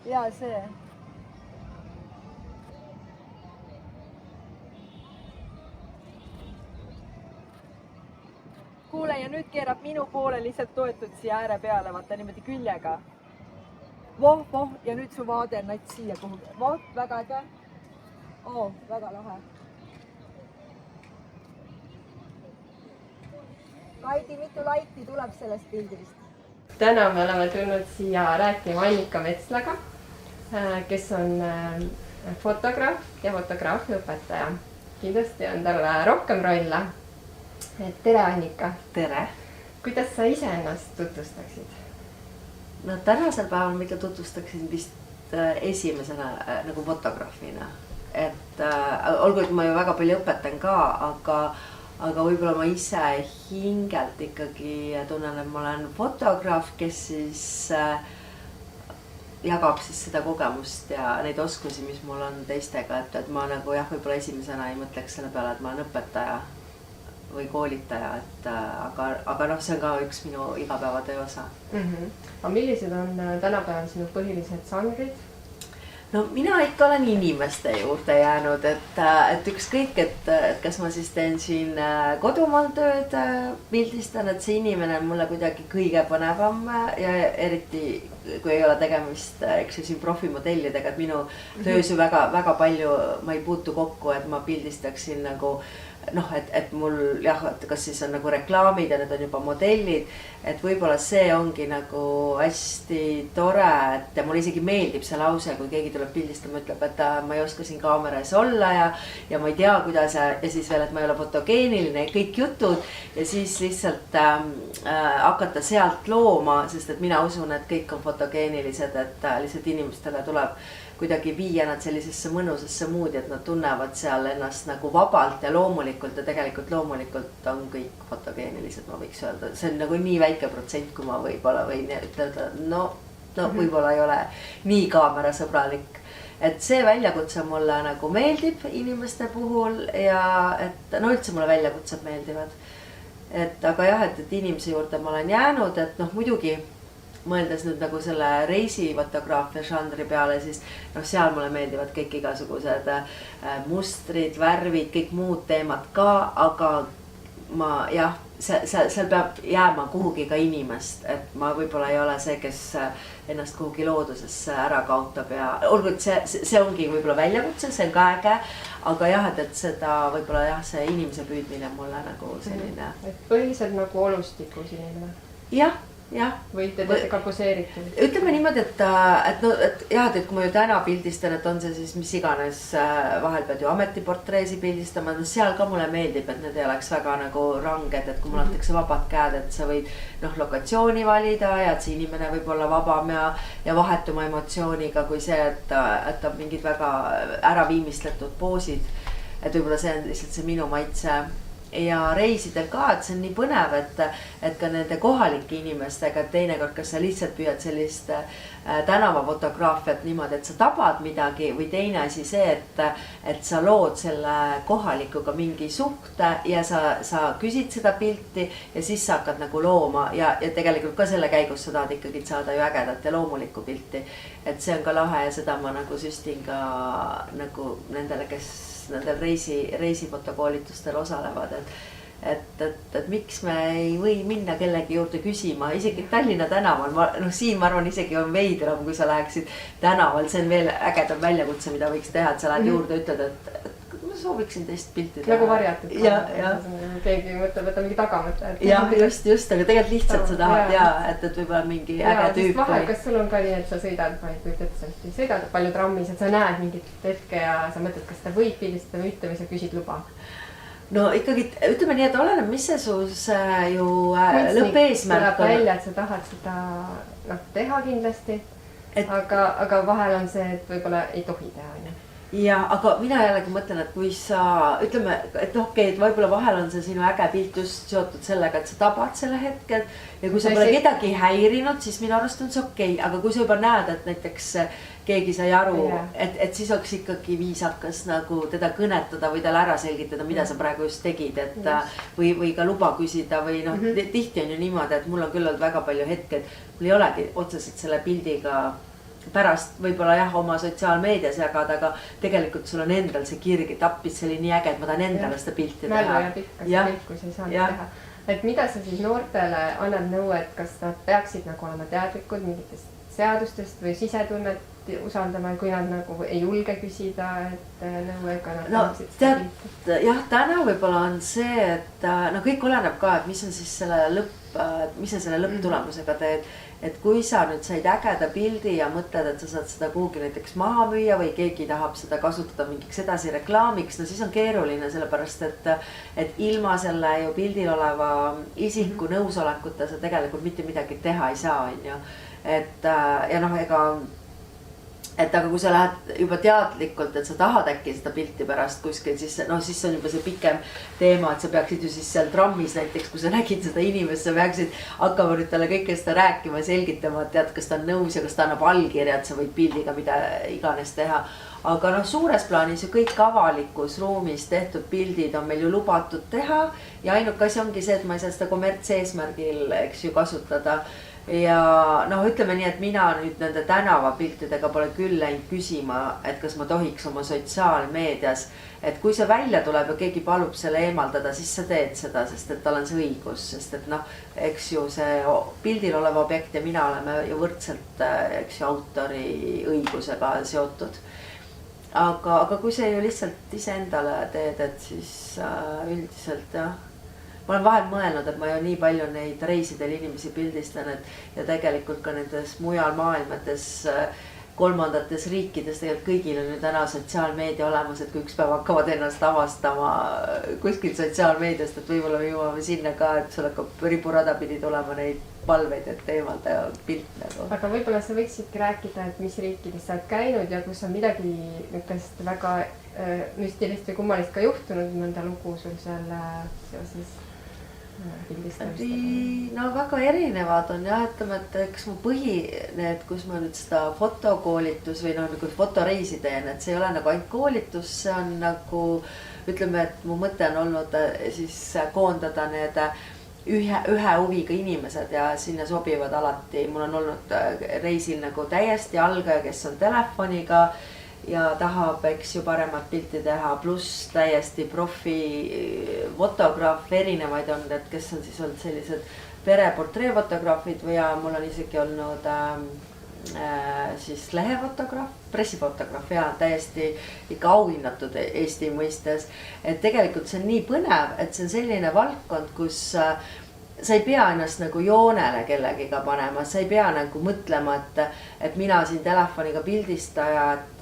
Jaa, see. Kuule, ja nüüd keerab minu poole lihtsalt toetud siia ääre peale, vaata niimoodi küljega. Voh, ja nüüd su vaade on nats siia kuhugi. Voh, väga äge. Väga lahe. Kaidi, mitu laiki tuleb sellest pildist? Täna me oleme tulnud siia rääkima Annika Metslaga, kes on fotograaf ja fotograafiaõpetaja. Kindlasti on tal rohkem rolle. Tere, Annika! Tere! Kuidas sa ise ennast tutvustaksid? No tänasel päeval ma ikka tutvustaksin vist esimesena nagu fotograafina. Olgu, et ma ju väga palju õpetan ka, aga võib-olla ma ise hingelt ikkagi tunnen, et ma olen fotograaf, kes siis jagab siis seda kogemust ja neid oskusi, mis mul on teistega. Et ma nagu jah, võib-olla esimesena ei mõtleks selle peale, et ma olen õpetaja või koolitaja, aga noh, see on ka üks minu igapäevatöö osa. Aga millised on tänapäeval sinu põhilised žanrid? No mina ikka olen inimeste juurde jäänud, et ükskõik, et kas ma siis teen siin kodumaal tööd, pildistan, et see inimene on mulle kuidagi kõige põnevam ja eriti kui ei ole tegemist, eks ju, siin profimodellidega, et minu töös ju väga palju ma ei puutu kokku, et ma pildistaksin nagu noh, et mul jah, et kas siis on nagu reklaamid ja need on juba modellid, et võib-olla see ongi nagu hästi tore, et mulle isegi meeldib see lause, kui keegi tuleb pildistama, ütleb, et ma ei oska siin kaamera ees olla ja ma ei tea, kuidas ja siis veel, et ma ei ole fotogeeniline ja kõik jutud ja siis lihtsalt hakata sealt looma, sest et mina usun, et kõik on fotogeenilised, et lihtsalt inimestele tuleb kuidagi viia nad sellisesse mõnusasse moodi, et nad tunnevad seal ennast nagu vabalt ja loomulikult ja tegelikult loomulikult on kõik fotogeenilised, ma võiks öelda. See on nagu nii väike protsent, kui ma võib-olla võin ütelda, no võib-olla ei ole nii kaamerasõbralik. Et see väljakutse mulle nagu meeldib inimeste puhul ja et no üldse mulle väljakutsed meeldivad. Aga jah, et inimese juurde ma olen jäänud, et noh muidugi mõeldes nüüd nagu selle reisifotograafia žanri peale, siis noh, seal mulle meeldivad kõik igasugused mustrid, värvid, kõik muud teemad ka, aga ma jah, seal peab jääma kuhugi ka inimest, et ma võib-olla ei ole see, kes ennast kuhugi loodusesse ära kaotab ja olgu, et see ongi võib-olla väljakutse, see on ka äge, aga jah, et seda võib-olla jah, see inimese püüdmine mulle nagu selline. Et põhiliselt nagu olustikus inimene? Jah. Või te teete ka poseeritud? Ütleme niimoodi, et jah, et kui ma ju täna pildistan, et on see siis mis iganes, vahel pead ju ametiportreesi pildistama, seal ka mulle meeldib, et need ei oleks väga nagu ranged, et kui mulle antakse vabad käed, et sa võid lokatsiooni valida ja et see inimene võib olla vabam ja vahetuma emotsiooniga kui see, et on mingid väga ära viimistletud poosid, et võib-olla see on lihtsalt see minu maitse. Ja reisidel ka, et see on nii põnev, et ka nende kohalike inimestega, et teinekord, kas sa lihtsalt püüad sellist tänavafotograafiat niimoodi, et sa tabad midagi või teine asi see, et sa lood selle kohalikuga mingi suhte ja sa küsid seda pilti ja siis sa hakkad nagu looma ja tegelikult ka selle käigus sa tahad ikkagi saada ju ägedat ja loomulikku pilti. Et see on ka lahe ja seda ma nagu süstin ka nagu nendele, kes nendel reisifotokoolitustel osalevad, et miks me ei või minna kellegi juurde küsima, isegi Tallinna tänaval, siin ma arvan isegi on veidram, kui sa läheksid tänaval, see on veel ägedam väljakutse, mida võiks teha, et sa lähed juurde, ütled, et ma sooviksin teist pilti teha. Nagu varjatud. Keegi mõtleb, et on mingi tagamõte. Ja just, aga tegelikult lihtsalt sa tahad et võib-olla mingi äge tüüp. Vahel, kas sul on ka nii, et sa sõidad, ma ei kujuta, et sa sõidad palju trammis, et sa näed mingit hetke ja sa mõtled, kas ta võib pildistada või mitte või sa küsid luba? No ikkagi, ütleme nii, et oleneb, mis see sus ju lõppeesmärk on. Välja, et sa tahad seda teha kindlasti, aga vahel on see, et võib-olla ei tohi teha. Ja, aga mina jällegi mõtlen, et kui sa ütleme, et okei, et võib-olla vahel on see sinu äge pilt just seotud sellega, et sa tabad selle hetkel ja kui sa pole kedagi häirinud, siis minu arust on see okei, aga kui sa juba näed, et näiteks keegi sai aru, et siis oleks ikkagi viisakas nagu teda kõnetada või talle ära selgitada, mida sa praegu just tegid, et või ka luba küsida või tihti on ju niimoodi, et mul on küll olnud väga palju hetked, mul ei olegi otseselt selle pildiga pärast võib-olla jah, oma sotsiaalmeedias jagada, aga tegelikult sul on endal see kirg, et appis, see oli nii äge, et ma tahan endale seda pilti teha. Mällu jääb ikka see kõik, kui sa ei saanud teha. Et mida sa siis noortele annad nõu, et kas nad peaksid nagu olema teadlikud mingitest seadustest või sisetunnet usaldama, kui nad nagu ei julge küsida, et nõu ega nad tahaksid seda pilti? Jah, täna võib-olla on see, et no kõik oleneb ka, et mis on siis selle lõpptulemusega teed. Et kui sa nüüd said ägeda pildi ja mõtled, et sa saad seda kuhugi näiteks maha müüa või keegi tahab seda kasutada mingiks edasi reklaamiks, no siis on keeruline, sellepärast et ilma selle ju pildil oleva isiku nõusolekuta sa tegelikult mitte midagi teha ei saa, on ju. Et ja noh, aga kui sa lähed juba teadlikult, et sa tahad äkki seda pilti pärast kuskil, siis on juba see pikem teema, et sa peaksid ju siis seal trammis näiteks, kui sa nägid seda inimest, sa peaksid hakkama nüüd talle kõike seda rääkima, selgitama, et tead, kas ta on nõus ja kas ta annab allkirja, et sa võid pildiga mida iganes teha. Aga suures plaanis ju kõik avalikus ruumis tehtud pildid on meil ju lubatud teha ja ainuke asi ongi see, et ma ei saa seda kommertseesmärgil, eks ju, kasutada. Ja ütleme nii, et mina nüüd nende tänavapiltidega pole küll läinud küsima, et kas ma tohiks oma sotsiaalmeedias, et kui see välja tuleb ja keegi palub selle eemaldada, siis sa teed seda, sest et tal on see õigus, sest et eks ju see pildil olev objekt ja mina oleme ju võrdselt, eks ju, autori õigusega seotud. Aga kui see ju lihtsalt iseendale teed, et siis üldiselt jah. Ma olen vahel mõelnud, et ma ju nii palju neid reisidel inimesi pildistan, ja tegelikult ka nendes mujal maailmates, kolmandates riikides tegelikult kõigil on ju täna sotsiaalmeedia olemas, et kui üks päev hakkavad ennast avastama kuskil sotsiaalmeediast, et võib-olla me jõuame sinna ka, et sul hakkab riburada pidi tulema neid palveid, et eemalda pilt nagu. Aga võib-olla sa võiksidki rääkida, et mis riikides sa oled käinud ja kus on midagi niisugust väga müstilist või kummalist ka juhtunud, mõnda lugu sul seal seoses pildistamistega? Väga erinevad on jah, ütleme, et eks mu need, kus ma nüüd seda fotokoolitus või nagu fotoreisi teen, et see ei ole nagu ainult koolitus, see on nagu ütleme, et mu mõte on olnud siis koondada need ühe huviga inimesed ja sinna sobivad alati. Mul on olnud reisil nagu täiesti algaja, kes on telefoniga ja tahab, eks ju, paremat pilti teha, pluss täiesti profi fotograaf, erinevaid on need, kes on siis olnud sellised pereportreefotograafid või ja mul on isegi olnud siis lehefotograaf, pressifotograaf ja täiesti ikka auhinnatud Eesti mõistes. Et tegelikult see on nii põnev, et see on selline valdkond, kus sa ei pea ennast nagu joonele kellegiga panema, sa ei pea nagu mõtlema, et mina siin telefoniga pildistaja, et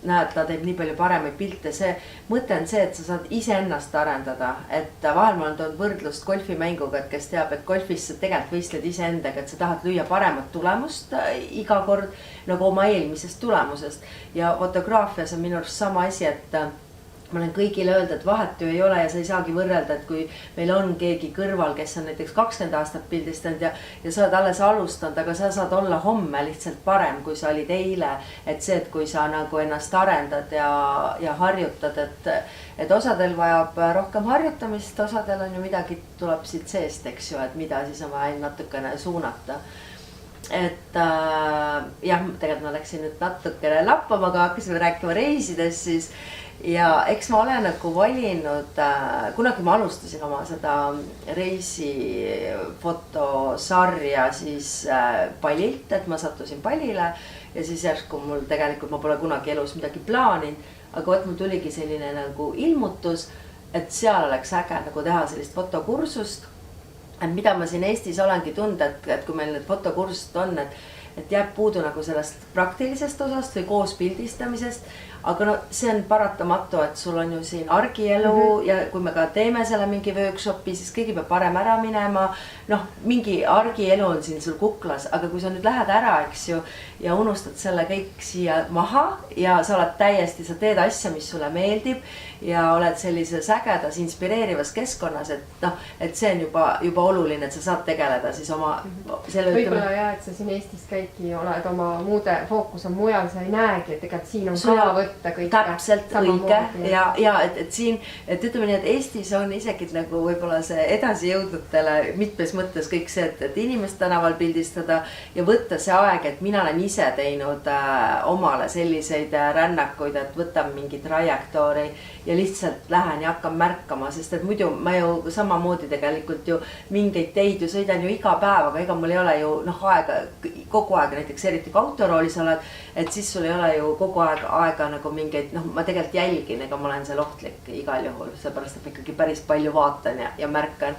näed, ta teeb nii palju paremaid pilte. See mõte on see, et sa saad iseennast arendada, et vahel ma olen toonud võrdlust golfimänguga, et kes teab, et golfis sa tegelikult võistled iseendaga, et sa tahad lüüa paremat tulemust iga kord nagu oma eelmisest tulemusest ja fotograafias on minu arust sama asi, et ma olen kõigile öelda, et vahet ju ei ole ja sa ei saagi võrrelda, et kui meil on keegi kõrval, kes on näiteks 20 aastat pildistanud ja sa oled alles alustanud, aga sa saad olla homme lihtsalt parem, kui sa olid eile. Et see, et kui sa nagu ennast arendad ja harjutad, et osadel vajab rohkem harjutamist, osadel on ju midagi tuleb siit seest, eks ju, et mida siis on vaja natukene suunata. Et jah, tegelikult ma läksin nüüd natukene lappama, aga hakkasime rääkima reisidest siis. Ja eks ma olen nagu valinud, kunagi ma alustasin oma seda reisifotosarja siis Palilt, et ma sattusin Palile ja siis järsku mul tegelikult ma pole kunagi elus midagi plaaninud, aga mul tuligi selline nagu ilmutus, et seal oleks äge nagu teha sellist fotokursust, et mida ma siin Eestis olengi tunda, et kui meil need fotokursused on, et jääb puudu nagu sellest praktilisest osast või koos pildistamisest, aga see on paratamatu, et sul on ju siin argielu ja kui me ka teeme selle mingi workshopi, siis kõigi peab parem ära minema, mingi argielu on siin sul kuklas, aga kui sa nüüd lähed ära, eks ju, ja unustad selle kõik siia maha ja sa oled täiesti, sa teed asja, mis sulle meeldib ja oled sellises ägedas, inspireerivas keskkonnas, et noh, et see on juba oluline, et sa saad tegeleda siis oma selle võib-olla jah, et sa siin Eestis käidki, oled oma muude fookus on mujal, sa ei näegi, et tegelikult siin on ka võtta kõike. Täpselt õige ja et siin, et ütleme nii, et Eestis on isegi nagu võib-olla see edasi jõudnutele mitmes mõttes kõik see, et inimest tänaval pildistada ja võtta see aeg, et mina olen ise teinud omale selliseid rännakuid, et võtan mingi trajektoori ja lihtsalt lähen ja hakkan märkama, sest et muidu ma ju samamoodi tegelikult ju mingeid teid ju sõidan ju iga päev, aga ega mul ei ole ju noh aega kogu aeg, näiteks eriti kui autoroolis oled, et siis sul ei ole ju kogu aeg aega nagu mingeid, noh, ma tegelikult jälgin, ega ma olen seal ohtlik igal juhul, seepärast et ma ikkagi päris palju vaatan ja märkan.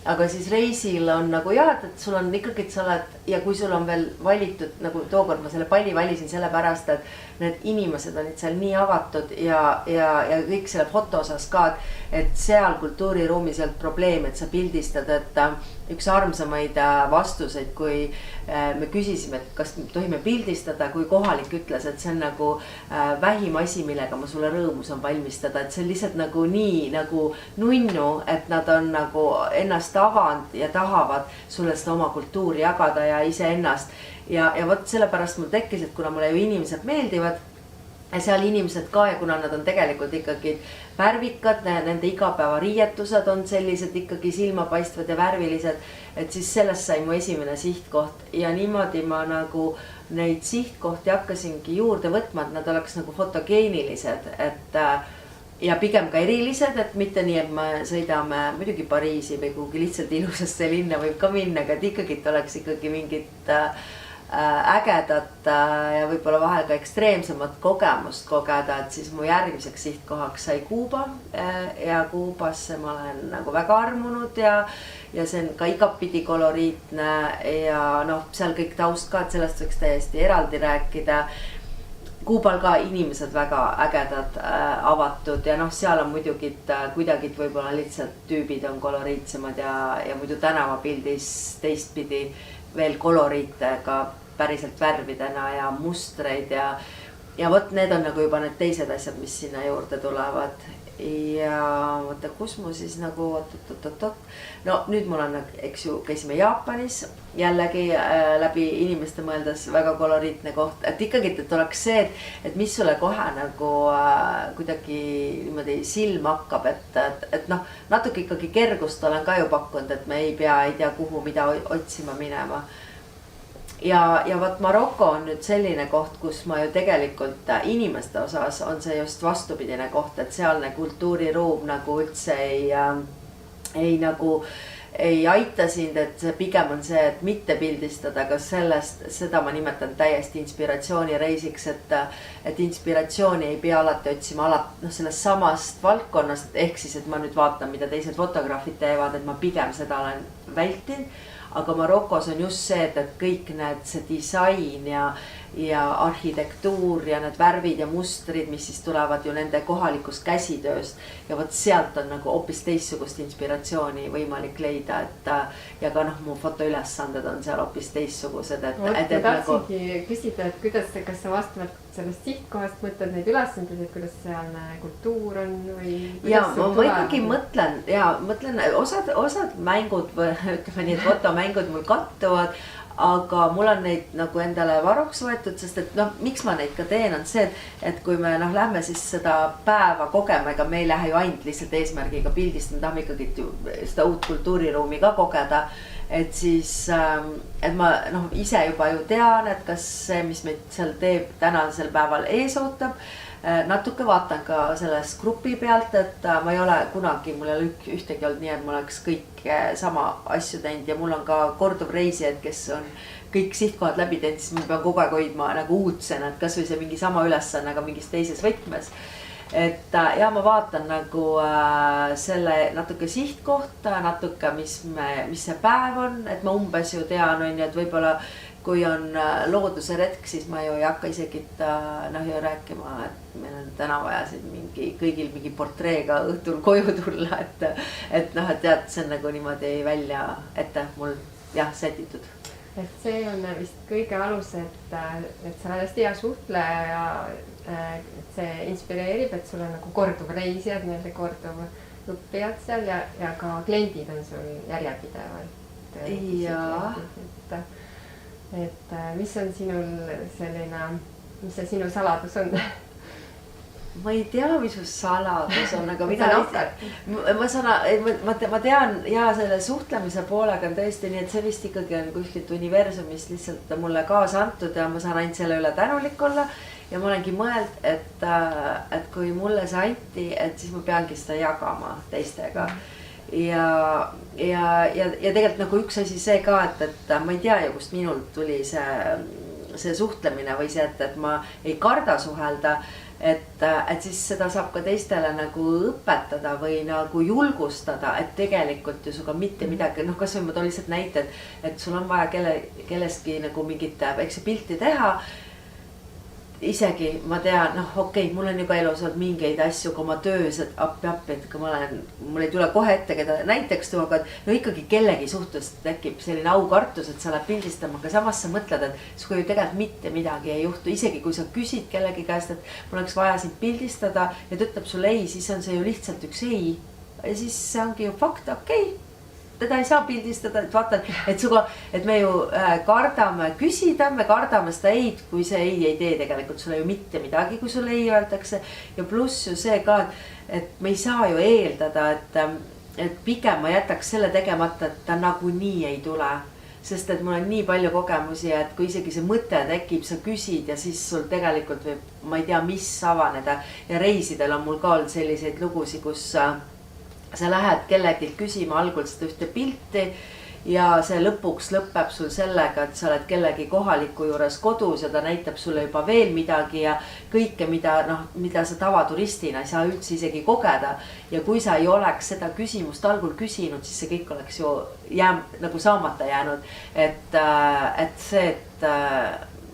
Aga siis reisil on nagu jah, et sul on ikkagi, et sa oled ja kui sul on veel valitud, nagu tookord ma selle palli valisin sellepärast, et need inimesed olid seal nii avatud ja kõik selle foto osas ka, et seal kultuuriruumis ei olnud probleem, et sa pildistad, et üks armsamaid vastuseid, kui me küsisime, et kas tohime pildistada, kui kohalik ütles, et see on nagu vähim asi, millega ma sulle rõõmu saan valmistada, et see on lihtsalt nagu nii nagu nunnu, et nad on nagu ennast avanud ja tahavad sulle seda oma kultuuri jagada ja iseennast ja vot sellepärast mul tekkis, et kuna mulle ju inimesed meeldivad ja seal inimesed ka ja kuna nad on tegelikult ikkagi värvikad, nende igapäevariietused on sellised ikkagi silmapaistvad ja värvilised, et siis sellest sai mu esimene sihtkoht ja niimoodi ma nagu neid sihtkohti hakkasingi juurde võtma, et nad oleks nagu fotogeenilised, et ja pigem ka erilised, et mitte nii, et me sõidame muidugi Pariisi või kuhugi lihtsalt ilusasse linna võib ka minna, aga et ikkagi oleks ikkagi mingit ägedat ja võib-olla vahel ka ekstreemsemat kogemust kogeda, et siis mu järgmiseks sihtkohaks sai Kuuba ja Kuubasse ma olen nagu väga armunud ja see on ka igapidi koloriitne ja noh, seal kõik taust ka, et sellest võiks täiesti eraldi rääkida. Kuubal ka inimesed väga ägedad, avatud ja noh, seal on muidugi kuidagi võib-olla lihtsalt tüübid on koloriitsemad ja muidu tänavapildis teistpidi veel koloriitega päriselt värvidena ja mustreid ja vot need on nagu juba need teised asjad, mis sinna juurde tulevad. Ja vaata, kus mu siis nagu, no nüüd mul on, eks ju, käisime Jaapanis jällegi läbi inimeste mõeldes väga koloriitne koht, et ikkagi, et oleks see, et mis sulle kohe nagu kuidagi niimoodi silma hakkab, et noh, natuke ikkagi kergust olen ka ju pakkunud, et me ei pea, ei tea kuhu, mida otsima minema. Ja vot Maroko on nüüd selline koht, kus ma ju tegelikult inimeste osas on see just vastupidine koht, et sealne kultuuriruum nagu üldse ei aita sind, et see pigem on see, et mitte pildistada, aga seda ma nimetan täiesti inspiratsioonireisiks, et inspiratsiooni ei pea alati otsima sellest samast valdkonnast, ehk siis, et ma nüüd vaatan, mida teised fotograafid teevad, et ma pigem seda olen vältinud. Aga Marokos on just see, et kõik see disain ja arhitektuur ja need värvid ja mustrid, mis siis tulevad ju nende kohalikust käsitööst ja vot sealt on nagu hoopis teistsugust inspiratsiooni võimalik leida, et ja ka noh, mu fotoülesanded on seal hoopis teistsugused, ma tahtsingi küsida, et kuidas, kas sa vastavalt sellest sihtkohast mõtled neid ülesandeid, et kuidas sealne kultuur on või ja ma ikkagi mõtlen osad mängud või ütleme nii, et fotomängud mul kattuvad, aga mul on neid nagu endale varuks võetud, sest et noh, miks ma neid ka teen, on see, et kui me noh, lähme siis seda päeva kogema, ega me ei lähe ju ainult lihtsalt eesmärgiga pildist, me tahame ikkagi seda uut kultuuriruumi ka kogeda, et siis, et ma noh, ise juba ju tean, et kas see, mis meid seal teeb tänasel päeval ees ootab, natuke vaatan ka sellest grupi pealt, et ma ei ole kunagi, mul ei ole ühtegi olnud nii, et ma oleks kõik sama asju teinud ja mul on ka korduv reisijaid, kes on kõik sihtkohad läbi teinud, siis ma pean kogu aeg hoidma nagu uudsena, et kas või see mingi sama ülesanne, aga mingis teises võtmes. Et ja ma vaatan nagu selle natuke sihtkohta, natuke mis see päev on, et ma umbes ju tean, on ju, et võib-olla kui on looduse retk, siis ma ju ei hakka isegi noh ju rääkima, et meil on täna vaja siin kõigil mingi portreega õhtul koju tulla, et noh, et tead, see on nagu niimoodi välja ette mul jah, sätitud. et see on vist kõige alus, et sa oled hästi hea suhtleja ja et see inspireerib, et sul on nagu korduv reisijad, nii-öelda korduv õppijad seal ja ka kliendid on sul järjepidevalt. Jaa. Et mis on sinul selline, mis see sinu saladus on? Ma ei tea, mis su saladus on, aga ma tean ja selle suhtlemise poolega on tõesti nii, et see vist ikkagi on kuskilt universumist lihtsalt mulle kaasa antud ja ma saan ainult selle üle tänulik olla. Ja ma olengi mõeld, et kui mulle see anti, et siis ma peangi seda jagama teistega. Ja tegelikult nagu üks asi see ka, et ma ei tea ju, kust minult tuli see suhtlemine või see, et ma ei karda suhelda, et siis seda saab ka teistele nagu õpetada või nagu julgustada, et tegelikult ju suga mitte midagi, kas või ma toon lihtsalt näite, et sul on vaja kellestki nagu mingit pilti teha. Isegi ma tean, okei, mul on ju ka elus olnud mingeid asju, kui oma töös, et appi, et kui mul ei tule kohe ette, keda näiteks tuua, aga ikkagi kellegi suhtes tekib selline aukartus, et sa lähed pildistama, aga samas sa mõtled, et suga ju tegelikult mitte midagi ei juhtu. Isegi kui sa küsid kellegi käest, et mul oleks vaja sind pildistada ja ta ütleb sulle ei, siis on see ju lihtsalt üks ei. Ja siis see ongi ju fakt, okei. Teda ei saa pildistada, et vaata, et me ju kardame küsida, me kardame seda eid, kui see ei tee tegelikult sulle ju mitte midagi, kui sulle ei öeldakse. Ja pluss ju see ka, et me ei saa ju eeldada, et pigem ma jätaks selle tegemata, et ta nagunii ei tule. Sest et mul on nii palju kogemusi, et kui isegi see mõte tekib, sa küsid ja siis sul tegelikult võib, ma ei tea, mis avaneda. Ja reisidel on mul ka olnud selliseid lugusid, kus sa lähed kellegi küsima algul seda ühte pilti ja see lõpuks lõpeb sul sellega, et sa oled kellegi kohaliku juures kodus ja ta näitab sulle juba veel midagi ja kõike, mida sa tavaturistina ei saa üldse isegi kogeda. Ja kui sa ei oleks seda küsimust algul küsinud, siis see kõik oleks ju nagu saamata jäänud. Et see, et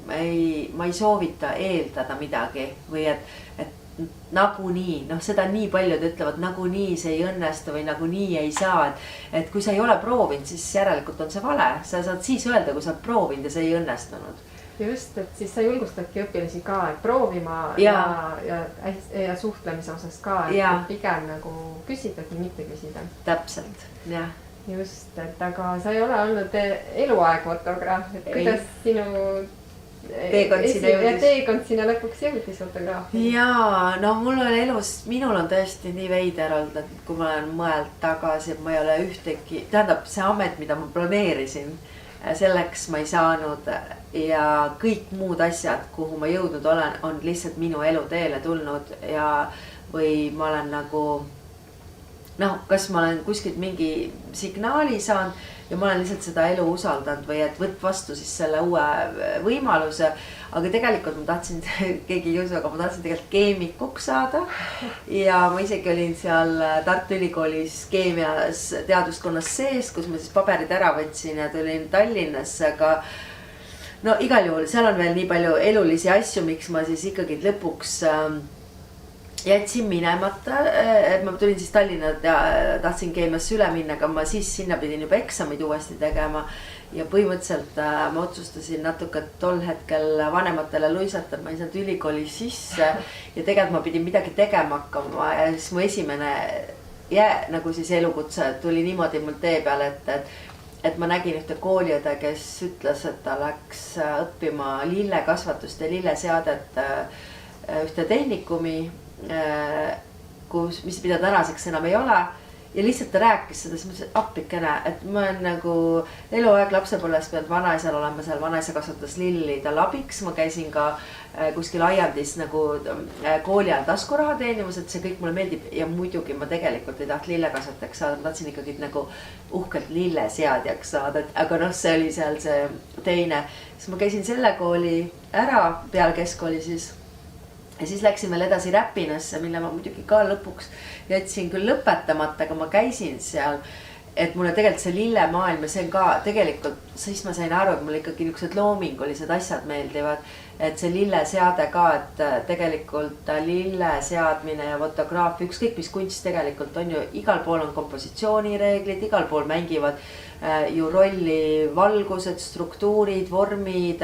ma ei soovita eeldada midagi või et nagunii, seda nii paljud ütlevad, nagunii see ei õnnestu või nagunii ei saa, et kui sa ei ole proovinud, siis järelikult on see vale. Sa saad siis öelda, kui sa oled proovinud ja see ei õnnestunud. Just, et siis sa julgustadki õpilasi ka, et proovima ja suhtlemise osas ka, et pigem nagu küsidagi, mitte küsida. Täpselt, jah. Just, et aga sa ei ole olnud eluaeg fotograaf, et kuidas sinu teekond sinna lõpuks jõudis fotograafi. Jaa, mul on elus, minul on tõesti nii veider olnud, et kui ma olen mõeld tagasi, et ma ei ole ühtegi, tähendab see amet, mida ma planeerisin, selleks ma ei saanud ja kõik muud asjad, kuhu ma jõudnud olen, on lihtsalt minu elu teele tulnud ja või ma olen nagu, kas ma olen kuskilt mingi signaali saanud ja ma olen lihtsalt seda elu usaldanud või et võtt vastu siis selle uue võimaluse. Aga tegelikult ma tahtsin, keegi ei usu, aga ma tahtsin tegelikult keemikuks saada. Ja ma isegi olin seal Tartu Ülikoolis keemias teaduskonnas sees, kus ma siis paberid ära võtsin ja tulin Tallinnasse, aga igal juhul seal on veel nii palju elulisi asju, miks ma siis ikkagi lõpuks jätsin minemata, et ma tulin siis Tallinna ja tahtsin keemiasse üle minna, aga ma siis sinna pidin juba eksamid uuesti tegema ja põhimõtteliselt ma otsustasin natuke tol hetkel vanematele luisata, et ma ei saanud ülikooli sisse ja tegelikult ma pidin midagi tegema hakkama ja siis mu esimene nagu siis elukutse tuli niimoodi mul tee peale, et ma nägin ühte kooliõde, kes ütles, et ta läks õppima lillekasvatust ja lilleseadet ühte tehnikumi, mida tänaseks enam ei ole ja lihtsalt ta rääkis seda, siis mõtlesin, et appikene, et ma olen nagu eluaeg lapsepõlves pealt vanaisal olema seal, vanaisa kasvatas lilli tal abiks, ma käisin ka kuskil aiandis nagu kooli ajal taskuraha teenimas, et see kõik mulle meeldib ja muidugi ma tegelikult ei taht lillekasvatajaks saada, ma tahtsin ikkagi nagu uhkelt lilleseadjaks saada, aga see oli seal see teine, siis ma käisin selle kooli ära peale keskkooli siis. Ja siis läksin veel edasi Räpinasse, mille ma muidugi ka lõpuks jätsin küll lõpetamata, aga ma käisin seal et mulle tegelikult see lillemaailm ja see on ka tegelikult, siis ma sain aru, et mulle ikkagi niisugused loomingulised asjad meeldivad. Et see lilleseade ka, et tegelikult lille seadmine ja fotograafia, ükskõik mis kunst tegelikult on ju, igal pool on kompositsioonireeglid, igal pool mängivad ju rolli valgused, struktuurid, vormid,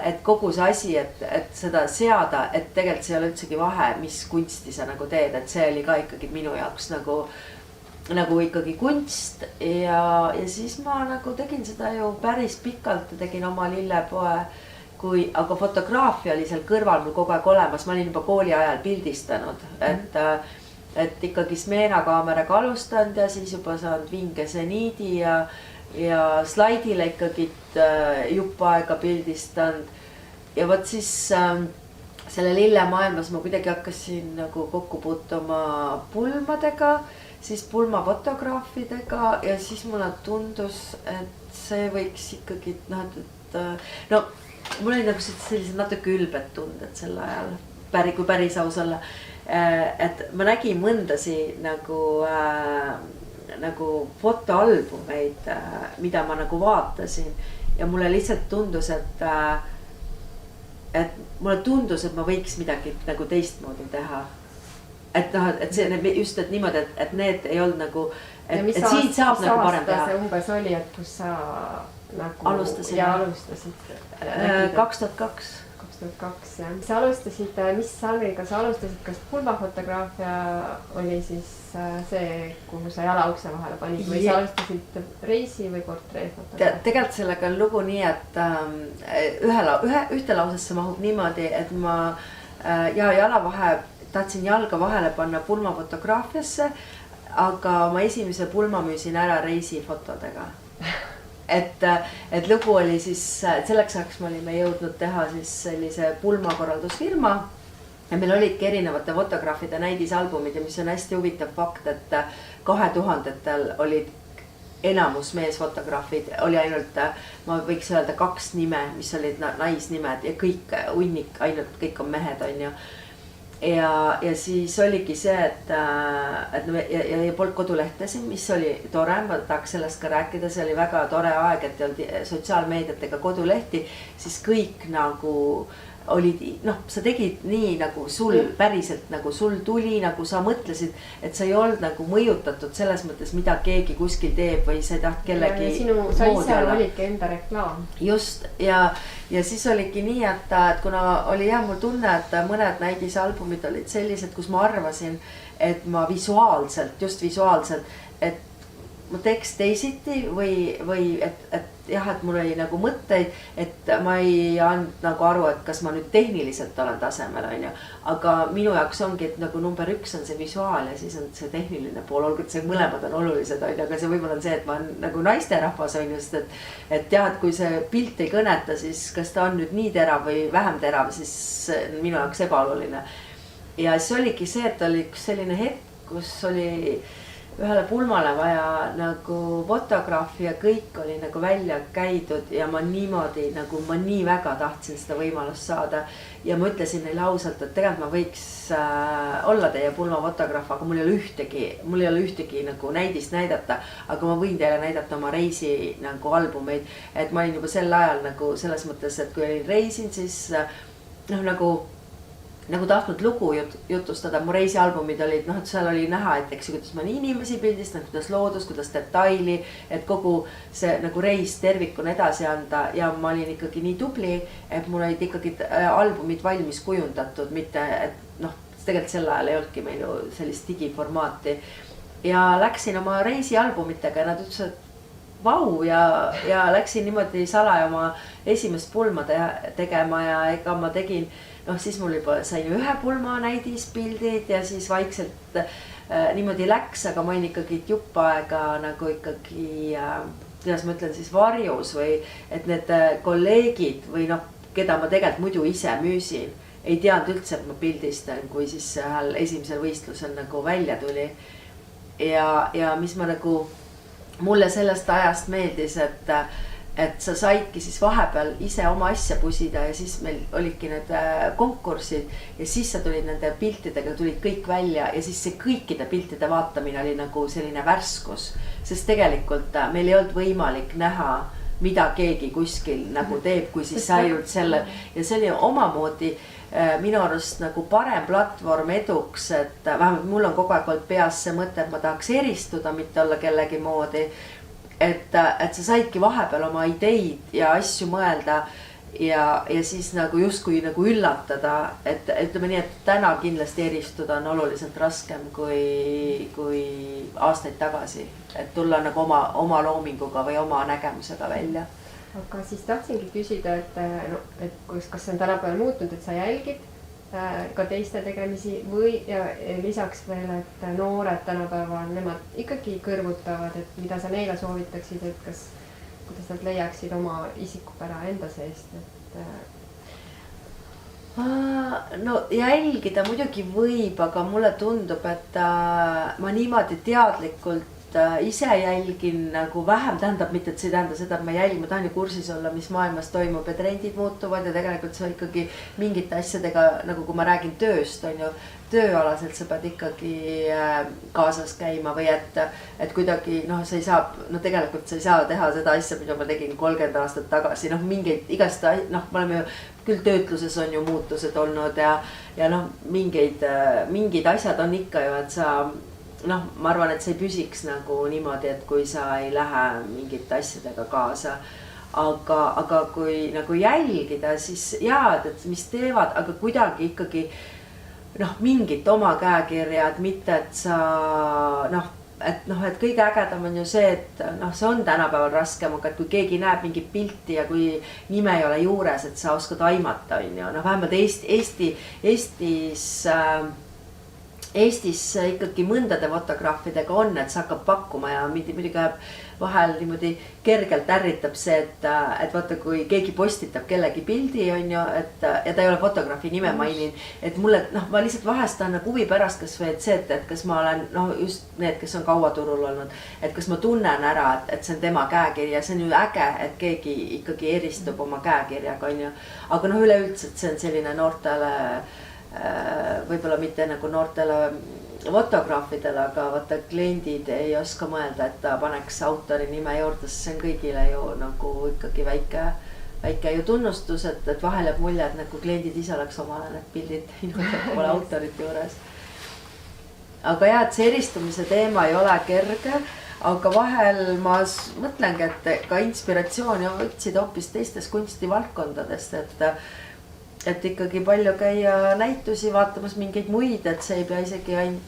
et kogu see asi, et seda seada, et tegelikult see ei ole üldsegi vahe, mis kunsti sa nagu teed, et see oli ka ikkagi minu jaoks nagu ikkagi kunst ja siis ma nagu tegin seda ju päris pikalt ja tegin oma lillepoe, aga fotograafia oli seal kõrval mul kogu aeg olemas, ma olin juba kooli ajal pildistanud, et ikkagi Smena kaameraga alustanud ja siis juba saanud vinge seniidi ja slaidile ikkagi jupp aega pildistanud. Ja võt siis selle lillemaailmas ma kuidagi hakkasin nagu kokku puutuma pulmadega, siis pulmafotograafidega ja siis mulle tundus, et see võiks ikkagi, no mul oli nagu sellised natuke ülbed tunded sel ajal, kui päris aus olla. Et ma nägin mõndasi nagu fotoalbumeid, mida ma nagu vaatasin ja mulle lihtsalt tundus, et mulle tundus, et ma võiks midagi nagu teistmoodi teha. Et noh, et see just, et niimoodi, et need ei olnud nagu, et siin saab nagu parem teha. See umbes oli, et kus sa nagu alustasid 2002. 2002 jah. Sa alustasid, mis žanriga sa alustasid, kas pulmafotograafia oli siis see, kuhu sa jala ukse vahele panid või sa alustasid reisi või portreefotograafia? Tegelikult sellega on lugu nii, et ühte lausesse mahub niimoodi, et ma tahtsin jalga vahele panna pulmafotograafiasse, aga ma esimese pulma müüsin ära reisifotodega. Et lugu oli siis, selleks ajaks me olime jõudnud teha siis sellise pulmakorraldusfirma ja meil olidki erinevate fotograafide näidisalbumid ja mis on hästi huvitav fakt, et 2000-tel olid enamus meesfotograafid, oli ainult, ma võiks öelda 2 nime, mis olid naisnimed ja kõik unnik, ainult kõik on mehed, on ju. Ja siis oligi see, et polnud kodulehtesin, mis oli tore, ma tahaks sellest ka rääkida, see oli väga tore aeg, et ei olnud sotsiaalmeediatega kodulehti, siis kõik nagu olid, sa tegid nii nagu sul päriselt nagu sul tuli, nagu sa mõtlesid, et sa ei olnud nagu mõjutatud selles mõttes, mida keegi kuskil teeb või sa ei taht kellegi sa ise olidki enda reklaam. Just ja siis oligi nii, et kuna oli mul tunne, et mõned näidisalbumid olid sellised, kus ma arvasin, et ma visuaalselt, et ma teeks teisiti või et mul oli nagu mõtteid, et ma ei andnud nagu aru, et kas ma nüüd tehniliselt olen tasemel, on ju. Aga minu jaoks ongi, et nagu number 1 on see visuaal ja siis on see tehniline pool, olgu, et see mõlemad on olulised, on ju, aga see võib-olla on see, et ma olen nagu naisterahvas, on just, et kui see pilt ei kõneta, siis kas ta on nüüd nii terav või vähem terav, siis minu jaoks ebaoluline. Ja siis oligi see, et oli üks selline hetk, kus oli ühele pulmale vaja nagu fotograafi ja kõik oli nagu välja käidud ja ma niimoodi nagu ma nii väga tahtsin seda võimalust saada ja ma ütlesin neile ausalt, et tegelikult ma võiks olla teie pulmafotograaf, aga mul ei ole ühtegi nagu näidist näidata, aga ma võin teile näidata oma reisi nagu albumeid, et ma olin juba sel ajal nagu selles mõttes, et kui olin reisin, siis nagu tahtnud lugu jutustada, mu reisialbumid olid, et seal oli näha, et eks kuidas ma inimesi pildistan, kuidas loodus, kuidas detaili, et kogu see nagu reis tervikuna edasi anda ja ma olin ikkagi nii tubli, et mul olid ikkagi albumid valmis kujundatud, mitte, et tegelikult sel ajal ei olnudki meil ju sellist digiformaati ja läksin oma reisialbumitega ja nad ütlesid, vau ja läksin niimoodi salaja oma esimest pulma tegema ja ega ma tegin siis mul juba sain 1 pulma näidispildid ja siis vaikselt niimoodi läks, aga ma olin ikkagi jupp aega nagu ikkagi, kuidas ma ütlen siis varjus või et need kolleegid või keda ma tegelikult muidu ise müüsin, ei teadnud üldse, et ma pildistan, kui siis esimesel võistlusel nagu välja tuli. Ja mis ma nagu, mulle sellest ajast meeldis, et sa saidki siis vahepeal ise oma asja pusida ja siis meil olidki need konkursid ja siis sa tulid nende piltidega, tulid kõik välja ja siis see kõikide piltide vaatamine oli nagu selline värskus. sest tegelikult meil ei olnud võimalik näha, mida keegi kuskil nagu teeb, kui siis sai ainult selle ja see oli omamoodi minu arust nagu parem platvorm eduks, et vähemalt mul on kogu aeg olnud peas see mõte, et ma tahaks eristuda, mitte olla kellegi moodi. Et sa saidki vahepeal oma ideid ja asju mõelda ja siis nagu justkui nagu üllatada, et ütleme nii, et täna kindlasti eristuda on oluliselt raskem kui aastaid tagasi, et tulla nagu oma loominguga või oma nägemusega välja. Aga siis tahtsingi küsida, et kas see on tänapäeval muutunud, et sa jälgid ka teiste tegemisi või ja lisaks veel, et noored tänapäeval, nemad ikkagi kõrvutavad, et mida sa neile soovitaksid, et kuidas nad leiaksid oma isikupära enda seest, et no jälgida muidugi võib, aga mulle tundub, et ma niimoodi teadlikult ise jälgin nagu vähem, tähendab mitte, et see ei tähenda seda, et ma jälgin, ma tahan ju kursis olla, mis maailmas toimub ja trendid muutuvad ja tegelikult sa ikkagi mingite asjadega, nagu kui ma räägin tööst, on ju, tööalaselt sa pead ikkagi kaasas käima või et kuidagi, sa ei saa, tegelikult sa ei saa teha seda asja, mida ma tegin 30 aastat tagasi, mingeid igast, me oleme ju küll töötluses on ju muutused olnud ja mingid asjad on ikka ju, et sa ma arvan, et see ei püsiks nagu niimoodi, et kui sa ei lähe mingite asjadega kaasa. Aga kui nagu jälgida, siis et mis teevad, aga kuidagi ikkagi mingit oma käekirjad, mitte et sa et kõige ägedam on ju see, et see on tänapäeval raskem, aga et kui keegi näeb mingit pilti ja kui nime ei ole juures, et sa oskad aimata, on ju, vähemalt Eestis ikkagi mõndade fotograafidega on, et see hakkab pakkuma ja muidugi vahel niimoodi kergelt ärritab see, et vaata, kui keegi postitab kellegi pildi, on ju, ja ta ei ole fotograafi nime mainin, et mulle, ma lihtsalt vahest on nagu huvi pärast, kas või see, et kas ma olen, just need, kes on kaua turul olnud, et kas ma tunnen ära, et see on tema käekiri ja see on ju äge, et keegi ikkagi eristub oma käekirjaga, on ju, aga üleüldse, et see on selline noortele võib-olla mitte nagu noortele fotograafidele, aga vaata kliendid ei oska mõelda, et ta paneks autori nime juurde, sest see on kõigile ju nagu ikkagi väike ju tunnustus, et vahel jääb mulje, et nagu kliendid ise oleks omale need pildid teinud, et pole autorit juures. Aga et see eristumise teema ei ole kerge, aga vahel ma mõtlengi, et ka inspiratsiooni otsida hoopis teistest kunstivaldkondadest, et ikkagi palju käia näitusi vaatamas mingeid muid, et see ei pea isegi ainult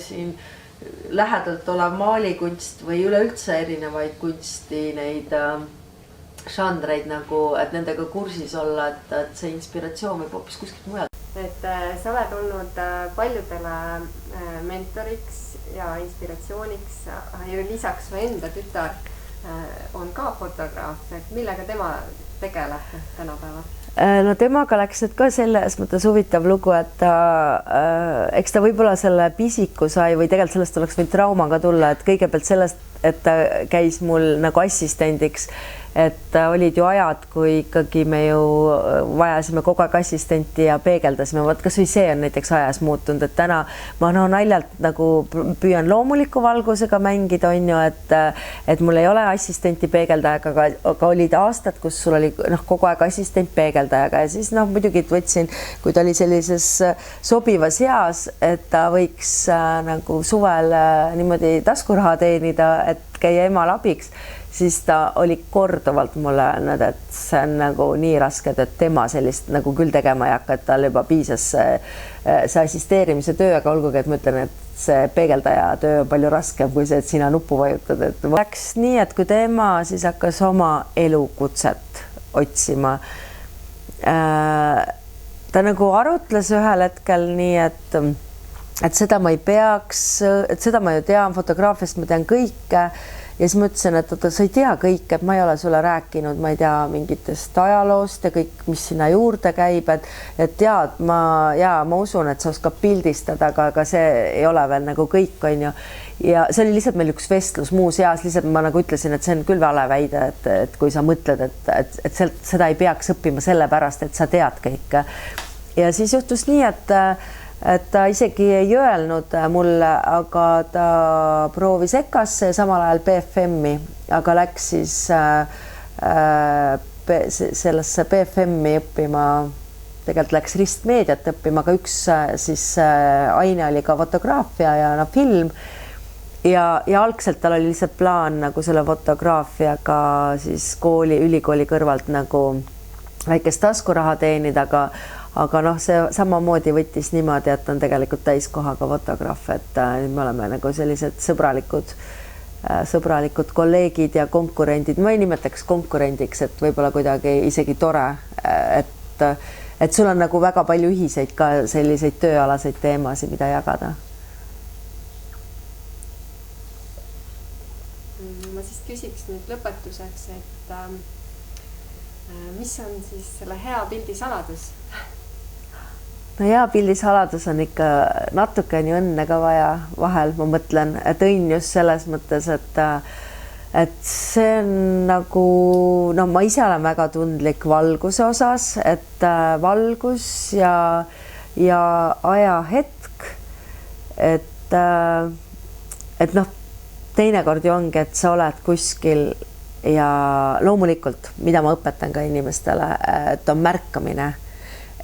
siin lähedalt olev maalikunst või üleüldse erinevaid kunsti, neid žanreid nagu, et nendega kursis olla, et see inspiratsioon võib hoopis kuskilt mujal. Et sa oled olnud paljudele mentoriks ja inspiratsiooniks ja lisaks su enda tütar on ka fotograaf, et millega tema tegeleb tänapäeval? No temaga läks nüüd ka selles mõttes huvitav lugu, et eks ta võib-olla selle pisiku sai või tegelikult sellest oleks võinud trauma ka tulla, et kõigepealt sellest, et ta käis mul nagu assistendiks, et olid ju ajad, kui ikkagi me ju vajasime kogu aeg assistenti ja peegeldasime, vaat kas või see on näiteks ajas muutunud, et täna ma naljalt nagu püüan loomuliku valgusega mängida, on ju, et mul ei ole assistenti peegeldajaga, aga olid aastad, kus sul oli kogu aeg assistent peegeldajaga ja siis muidugi võtsin, kui ta oli sellises sobivas eas, et ta võiks nagu suvel niimoodi taskuraha teenida, et käia emal abiks, siis ta oli korduvalt mulle öelnud, et see on nagu nii raske, et tema sellist nagu küll tegema ei hakka, et tal juba piisas see assisteerimise töö, aga olgugi, et ma ütlen, et see peegeldaja töö on palju raskem kui see, et sina nuppu vajutad. Et läks nii, et kui tema siis hakkas oma elukutset otsima, ta nagu arutles ühel hetkel nii, et seda ma ei peaks, et seda ma ju tean, fotograafiast ma tean kõike ja siis ma ütlesin, et sa ei tea kõike, et ma ei ole sulle rääkinud, ma ei tea mingitest ajaloost ja kõik, mis sinna juurde käib, et tead, ma usun, et sa oskad pildistada, aga see ei ole veel nagu kõik, on ju. Ja see oli lihtsalt meil üks vestlus muus eas, lihtsalt ma nagu ütlesin, et see on küll vale väide, et kui sa mõtled, et seda ei peaks õppima sellepärast, et sa tead kõike. Ja siis juhtus nii, et et ta isegi ei öelnud mulle, aga ta proovis EKA-sse, samal ajal BFM-i, aga läks siis sellesse BFM-i õppima, tegelikult läks ristmeediat õppima, aga üks siis aine oli ka fotograafia ja film. Ja algselt tal oli lihtsalt plaan nagu selle fotograafiaga siis ülikooli kõrvalt nagu väikest taskuraha teenida, aga noh, see samamoodi võttis niimoodi, et on tegelikult täiskohaga fotograaf, et me oleme nagu sellised sõbralikud kolleegid ja konkurendid. Ma ei nimetaks konkurendiks, et võib-olla kuidagi isegi tore, et sul on nagu väga palju ühiseid ka selliseid tööalaseid teemasid, mida jagada. Ma siis küsiks nüüd lõpetuseks, et mis on siis selle hea pildi saladus? No hea pildi saladus on ikka natukene õnne ka vaja vahel, ma mõtlen, et õnn just selles mõttes, et see on nagu, no ma ise olen väga tundlik valguse osas, et valgus ja ajahetk, et noh, teinekord ju ongi, et sa oled kuskil ja loomulikult, mida ma õpetan ka inimestele, et on märkamine,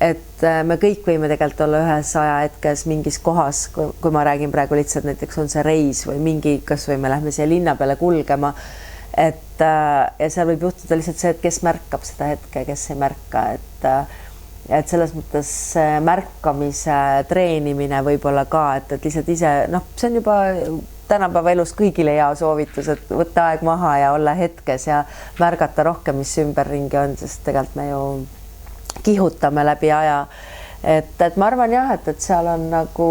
et me kõik võime tegelikult olla ühes ajahetkes mingis kohas, kui ma räägin praegu lihtsalt näiteks on see reis või mingi, kas või me lähme siia linna peale kulgema, et ja seal võib juhtuda lihtsalt see, et kes märkab seda hetke, kes ei märka, et selles mõttes märkamise treenimine võib-olla ka, et lihtsalt ise, noh, see on juba tänapäeva elus kõigile hea soovitus, et võtta aeg maha ja olla hetkes ja märgata rohkem, mis ümberringi on, sest tegelikult me ju kihutame läbi aja. Et ma arvan jah, et seal on nagu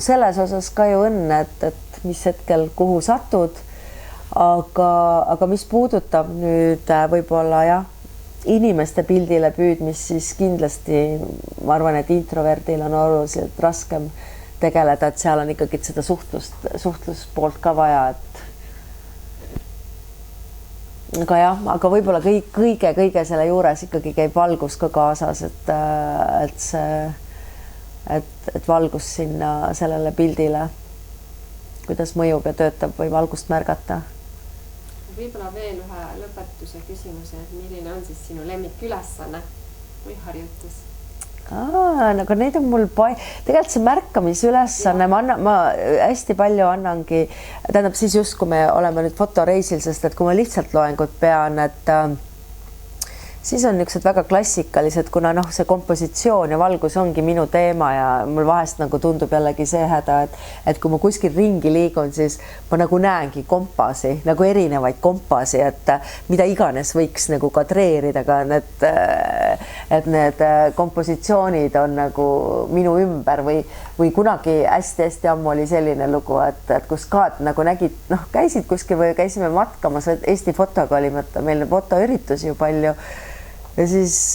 selles osas ka ju õnne, et mis hetkel kuhu satud, aga mis puudutab nüüd võib-olla jah, inimeste pildile püüdmist, siis kindlasti ma arvan, et introverdil on oluliselt raskem tegeleda, et seal on ikkagi seda suhtluspoolt ka vaja, aga jah, aga võib-olla kõige selle juures ikkagi käib valgus ka kaasas, et valgus sinna sellele pildile, kuidas mõjub ja töötab või valgust märgata. Võib-olla veel ühe lõpetuse küsimuse, et milline on siis sinu lemmikülesanne või harjutus? Nagu neid on mul tegelikult see märkamisülesanne, ma hästi palju annangi, tähendab siis just, kui me oleme nüüd fotoreisil, sest et kui ma lihtsalt loengut pean, et siis on niisugused väga klassikalised, kuna noh, see kompositsioon ja valgus ongi minu teema ja mul vahest nagu tundub jällegi see häda, et kui ma kuskil ringi liigun, siis ma nagu näengi kompasi, nagu erinevaid kompasi, et mida iganes võiks nagu kadreerida, aga need kompositsioonid on nagu minu ümber või kunagi hästi-hästi ammu oli selline lugu, et kus ka nagu nägid, noh, käisid kuskil või käisime matkamas, Eesti fotoga oli meil fotoüritusi ju palju. Ja siis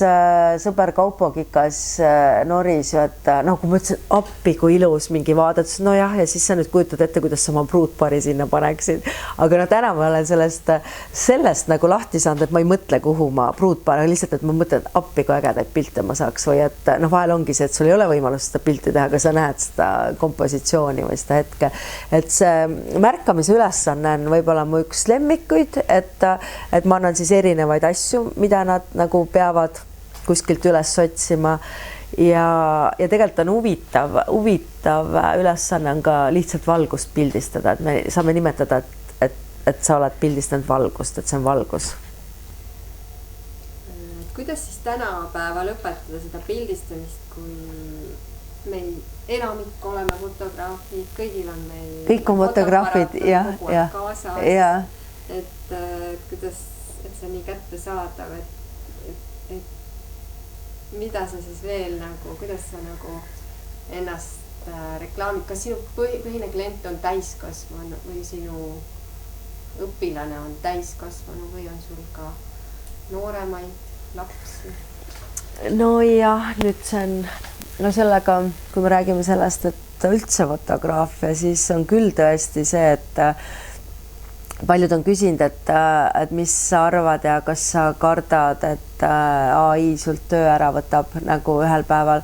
sõber Kaupo Kikas noris ju, et noh, kui ma ütlesin appi, kui ilus mingi vaadet, no jah, ja siis sa nüüd kujutad ette, kuidas sa oma pruutpari sinna paneksid. Aga no täna ma olen sellest nagu lahti saanud, et ma ei mõtle, kuhu ma pruutpari, lihtsalt, et ma mõtlen appi, kui ägedaid pilte ma saaks või et noh, vahel ongi see, et sul ei ole võimalust seda pilti teha, aga sa näed seda kompositsiooni või seda hetke. Et see märkamise ülesanne on võib-olla mu üks lemmikuid, et ma annan siis erinevaid asju, mida nad nagu peavad kuskilt üles otsima ja tegelikult on huvitav ülesanne on ka lihtsalt valgust pildistada, et me saame nimetada, et sa oled pildistanud valgust, et see on valgus. Kuidas siis tänapäeval õpetada seda pildistamist, kui meil enamik oleme fotograafid, kõigil on meil kõik on fotograafid ja kaasas, et kuidas, et see nii kätte saadav, et mida sa siis veel nagu, kuidas sa nagu ennast reklaamid, kas sinu põhine klient on täiskasvanu või sinu õpilane on täiskasvanu või on sul ka nooremaid lapsi? No jah, nüüd see on, no sellega, kui me räägime sellest, et üldse fotograafia, siis on küll tõesti see, et paljud on küsinud, et mis sa arvad ja kas sa kardad, et AI sult töö ära võtab nagu ühel päeval,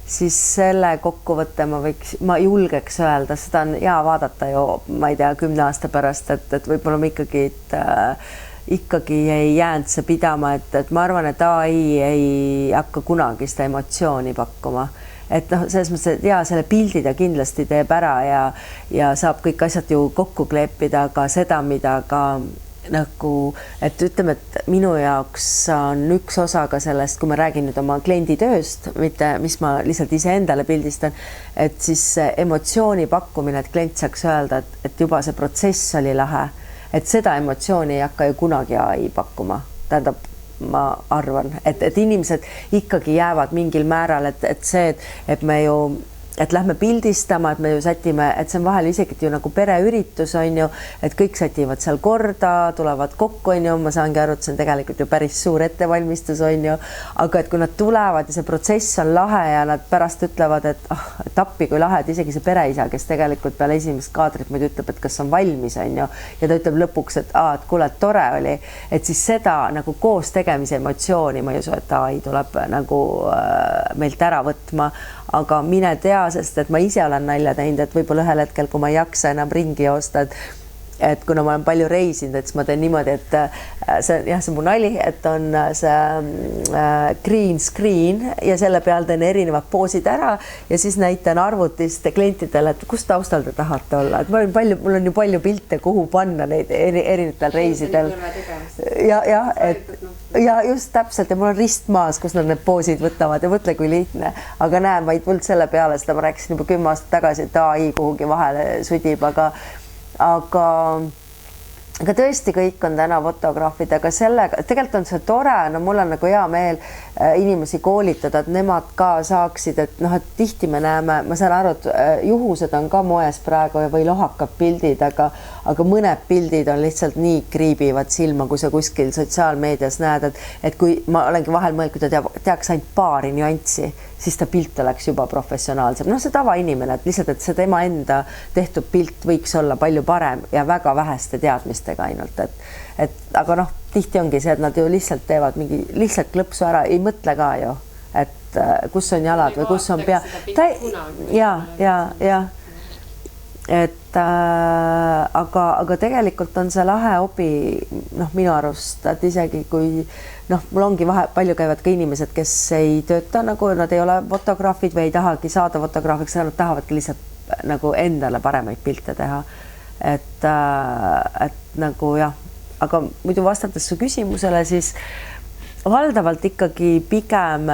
siis selle kokkuvõtte ma julgeks öelda, seda on hea vaadata ju, ma ei tea, 10 aasta pärast, et võib-olla ma ikkagi ei jäänud see pidama, et ma arvan, et AI ei hakka kunagi seda emotsiooni pakkuma. Et noh, selles mõttes, et jaa, selle pildi ta kindlasti teeb ära ja saab kõik asjad ju kokku kleepida, aga seda, mida ka nagu, et ütleme, et minu jaoks on üks osa ka sellest, kui ma räägin nüüd oma kliendi tööst, mitte mis ma lihtsalt iseendale pildistan, et siis emotsiooni pakkumine, et klient saaks öelda, et juba see protsess oli lahe, et seda emotsiooni ei hakka ju kunagi AI pakkuma. Tähendab, ma arvan, et inimesed ikkagi jäävad mingil määral, et see, et me ju et lähme pildistama, et me ju sätime, et see on vahel isegi ju nagu pereüritus on ju, et kõik sätivad seal korda, tulevad kokku on ju, ma saangi aru, et see on tegelikult ju päris suur ettevalmistus on ju, aga et kui nad tulevad ja see protsess on lahe ja nad pärast ütlevad, et appi kui lahe, et isegi see pereisa, kes tegelikult peale esimest kaadrit muidu ütleb, et kas on valmis on ju, ja ta ütleb lõpuks, et kuule, et tore oli, et siis seda nagu koos tegemise emotsiooni ma ei usu, et AI tuleb nagu meilt ära võtma, aga mine tea, sest et ma ise olen nalja teinud, et võib-olla ühel hetkel, kui ma ei jaksa enam ringi joosta, et kuna ma olen palju reisinud, et siis ma teen niimoodi, et see on mu nali, et on see green screen ja selle peal teen erinevad poosid ära ja siis näitan arvutist klientidele, et kus taustal te tahate olla, et mul on ju palju pilte, kuhu panna neid erinevatel reisidel. Ja just täpselt ja mul on rist maas, kus nad need poosid võtavad ja mõtle, kui lihtne, aga näe, ma ei tulnud selle peale, seda ma rääkisin juba 10 aastat tagasi, et AI kuhugi vahele sudib, aga tõesti kõik on täna fotograafid, aga sellega tegelikult on see tore, no mul on nagu hea meel inimesi koolitada, et nemad ka saaksid, et noh, et tihti me näeme, ma saan aru, et juhused on ka moes praegu või lohakad pildid, aga mõned pildid on lihtsalt nii kriibivad silma, kui sa kuskil sotsiaalmeedias näed, et kui ma olengi vahel mõelnud, kui ta teaks ainult paari nüanssi, siis ta pilt oleks juba professionaalsem. Noh, see tavainimene, et lihtsalt, et see tema enda tehtud pilt võiks olla palju parem ja väga väheste teadmistega ainult, aga noh, tihti ongi see, et nad ju lihtsalt teevad mingi lihtsalt klõpsu ära, ei mõtle ka ju, et kus on jalad või kus on pea. Ja. Et aga tegelikult on see lahe hobi, noh, minu arust, et isegi kui noh, mul ongi palju käivad ka inimesed, kes ei tööta nagu, nad ei ole fotograafid või ei tahagi saada fotograafiks, nad tahavadki lihtsalt nagu endale paremaid pilte teha. Et nagu jah, aga muidu vastates su küsimusele, siis valdavalt ikkagi pigem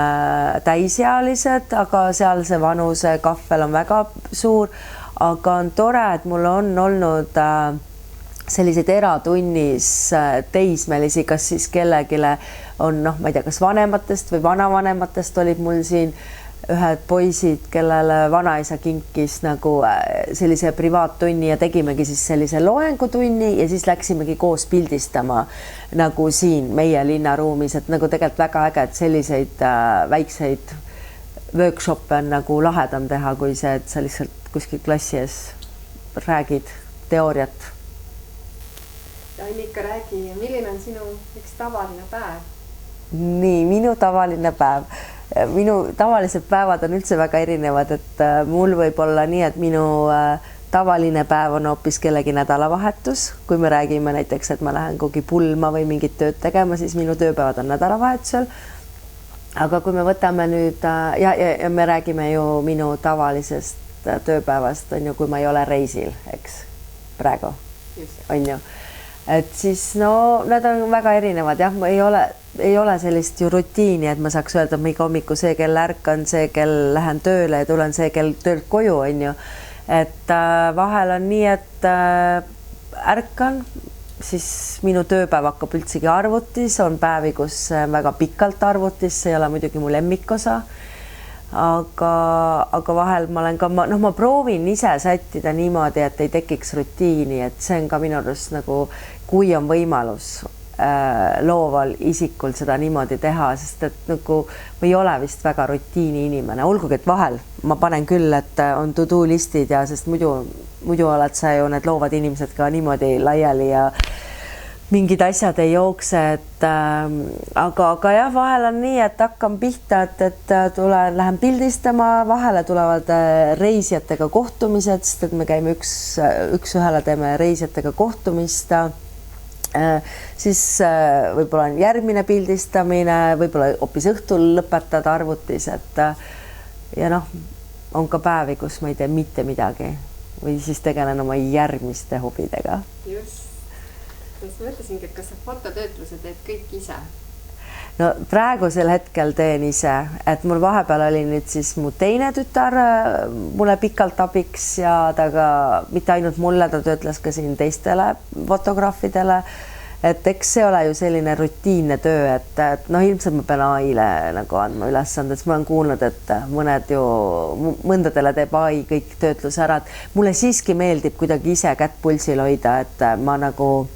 täisealised, aga seal see vanuse kahvel on väga suur, aga on tore, et mul on olnud selliseid eratunnis teismelisi, kas siis kellegile on, noh, ma ei tea, kas vanematest või vanavanematest olid mul siin ühed poisid, kellele vanaisa kinkis nagu sellise privaattunni ja tegimegi siis sellise loengutunni ja siis läksimegi koos pildistama nagu siin meie linnaruumis, et nagu tegelikult väga äge, et selliseid väikseid workshoppe on nagu lahedam teha, kui see, et sa lihtsalt kuskil klassi ees räägid teooriat. Annika, räägi, milline on sinu üks tavaline päev? Nii, minu tavaline päev. Minu tavalised päevad on üldse väga erinevad, et mul võib olla nii, et minu tavaline päev on hoopis kellegi nädalavahetus. Kui me räägime näiteks, et ma lähen kuhugi pulma või mingit tööd tegema, siis minu tööpäevad on nädalavahetusel. Aga kui me võtame nüüd ja me räägime ju minu tavalisest tööpäevast on ju, kui ma ei ole reisil, eks, praegu on ju. Et siis no, nad on väga erinevad, jah, ma ei ole sellist ju rutiini, et ma saaks öelda, et iga hommiku see kell ärkan, see kell lähen tööle ja tulen see kell töölt koju, on ju. Et vahel on nii, et ärkan, siis minu tööpäev hakkab üldsegi arvutis, on päevi, kus väga pikalt arvutis, see ei ole muidugi mu lemmikosa. Aga vahel ma olen ka, ma proovin ise sättida niimoodi, et ei tekiks rutiini, et see on ka minu arust nagu, kui on võimalus looval isikul seda niimoodi teha, sest et nagu ma ei ole vist väga rutiini inimene, olgugi et vahel ma panen küll, et on to-do listid ja sest muidu oled sa ju need loovad inimesed ka niimoodi laiali ja mingid asjad ei jookse, et aga jah, vahel on nii, et hakkan pihta, et lähen pildistama, vahele tulevad reisijatega kohtumised, sest et me käime üks-ühele teeme reisijatega kohtumist. Siis võib-olla on järgmine pildistamine, võib-olla hoopis õhtul lõpetad arvutis, et ja noh, on ka päevi, kus ma ei tee mitte midagi või siis tegelen oma järgmiste hobidega. Just. Ma mõtlesingi, et kas sa fototöötluse teed kõik ise? No praegusel hetkel teen ise, et mul vahepeal oli nüüd siis mu teine tütar mulle pikalt abiks ja ta ka mitte ainult mulle, ta töötles ka siin teistele fotograafidele. Et eks see ole ju selline rutiinne töö, et noh, ilmselt ma pean AI-le nagu andma ülesanded, sest ma olen kuulnud, et mõndadele teeb AI kõik töötluse ära. Mulle siiski meeldib kuidagi ise kätt pulsil hoida, et ma nagu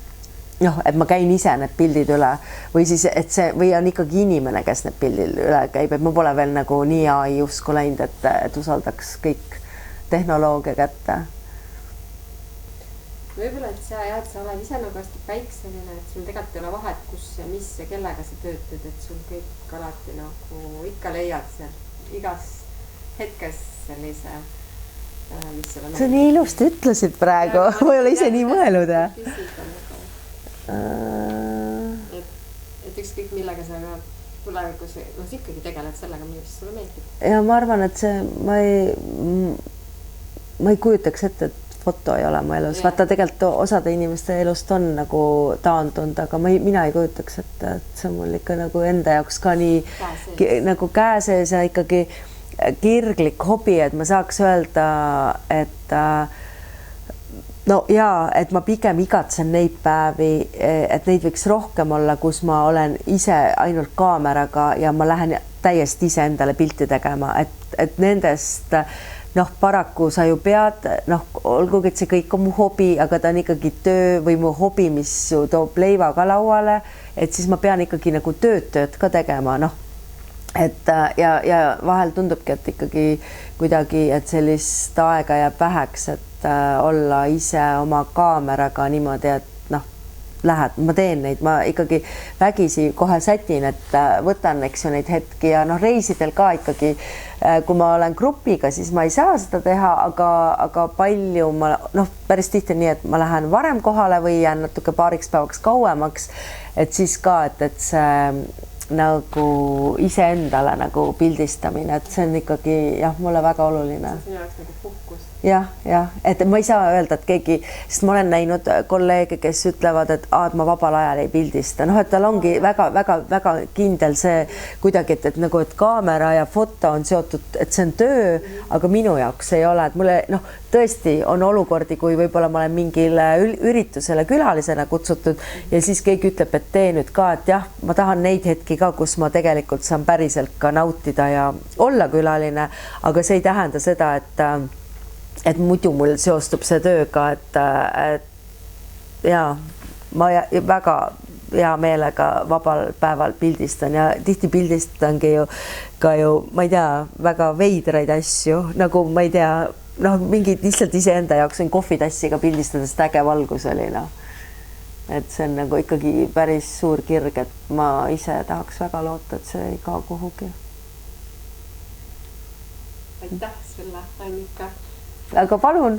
noh, et ma käin ise need pildid üle või siis, et see või on ikkagi inimene, kes need pildid üle käib, et ma pole veel nagu nii AI usku läinud, et usaldaks kõik tehnoloogia kätte. Võib-olla, et sa oled ise nagu hästi päikseline, et sul tegelikult ei ole vahet, kus ja mis ja kellega sa töötad, et sul kõik alati nagu ikka leiad seal igas hetkes sellise, mis selle sa nii ilusti ütlesid praegu, ma ei ole ise nii mõelnud. Et ükskõik millega sa tulevikus, sa ikkagi tegeled sellega, mis sulle meeldib. Ja ma arvan, et see, ma ei kujutaks ette, et foto ei ole mu elus. Vaata, tegelikult osade inimeste elust on nagu taandunud, aga mina ei kujutaks, et see on mul ikka nagu enda jaoks ka nii nagu käe sees ja ikkagi kirglik hobi, et ma saaks öelda, et no jaa, et ma pigem igatsen neid päevi, et neid võiks rohkem olla, kus ma olen ise ainult kaameraga ja ma lähen täiesti ise endale pilti tegema, et nendest noh, paraku sa ju pead, noh, olgugi, et see kõik on mu hobi, aga ta on ikkagi töö või mu hobi, mis toob leiva ka lauale, et siis ma pean ikkagi nagu tööd ka tegema, noh. Et ja vahel tundubki, et ikkagi kuidagi, et sellist aega jääb väheks, et olla ise oma kaameraga niimoodi, et noh, ma teen neid, ma ikkagi vägisi kohe sätin, et võtan, eks ju, neid hetki ja noh, reisidel ka ikkagi, kui ma olen grupiga, siis ma ei saa seda teha, aga palju ma noh, päris tihti nii, et ma lähen varem kohale või jään natuke paariks päevaks kauemaks, et siis ka, et see nagu iseendale nagu pildistamine, et see on ikkagi jah, mulle väga oluline. See oleks nagu puhkus. jah, et ma ei saa öelda, et keegi, sest ma olen näinud kolleege, kes ütlevad, et ma vabal ajal ei pildista. Noh, et tal ongi väga kindel see kuidagi, et nagu, et kaamera ja foto on seotud, et see on töö, aga minu jaoks ei ole, et mulle noh, tõesti on olukordi, kui võib-olla ma olen mingile üritusele külalisena kutsutud ja siis keegi ütleb, et tee nüüd ka, et jah, ma tahan neid hetki ka, kus ma tegelikult saan päriselt ka nautida ja olla külaline, aga see ei tähenda seda, et muidu mul seostub see tööga, et ja ma väga hea meelega vabal päeval pildistan ja tihti pildistangi ju ma ei tea, väga veidraid asju, nagu ma ei tea, noh, mingid lihtsalt iseenda jaoks on kohvitassiga pildistades äge valgus oli, noh. Et see on nagu ikkagi päris suur kirg, et ma ise tahaks väga loota, et see ei kao kuhugi. Aitäh sulle, Annika. Aga palun!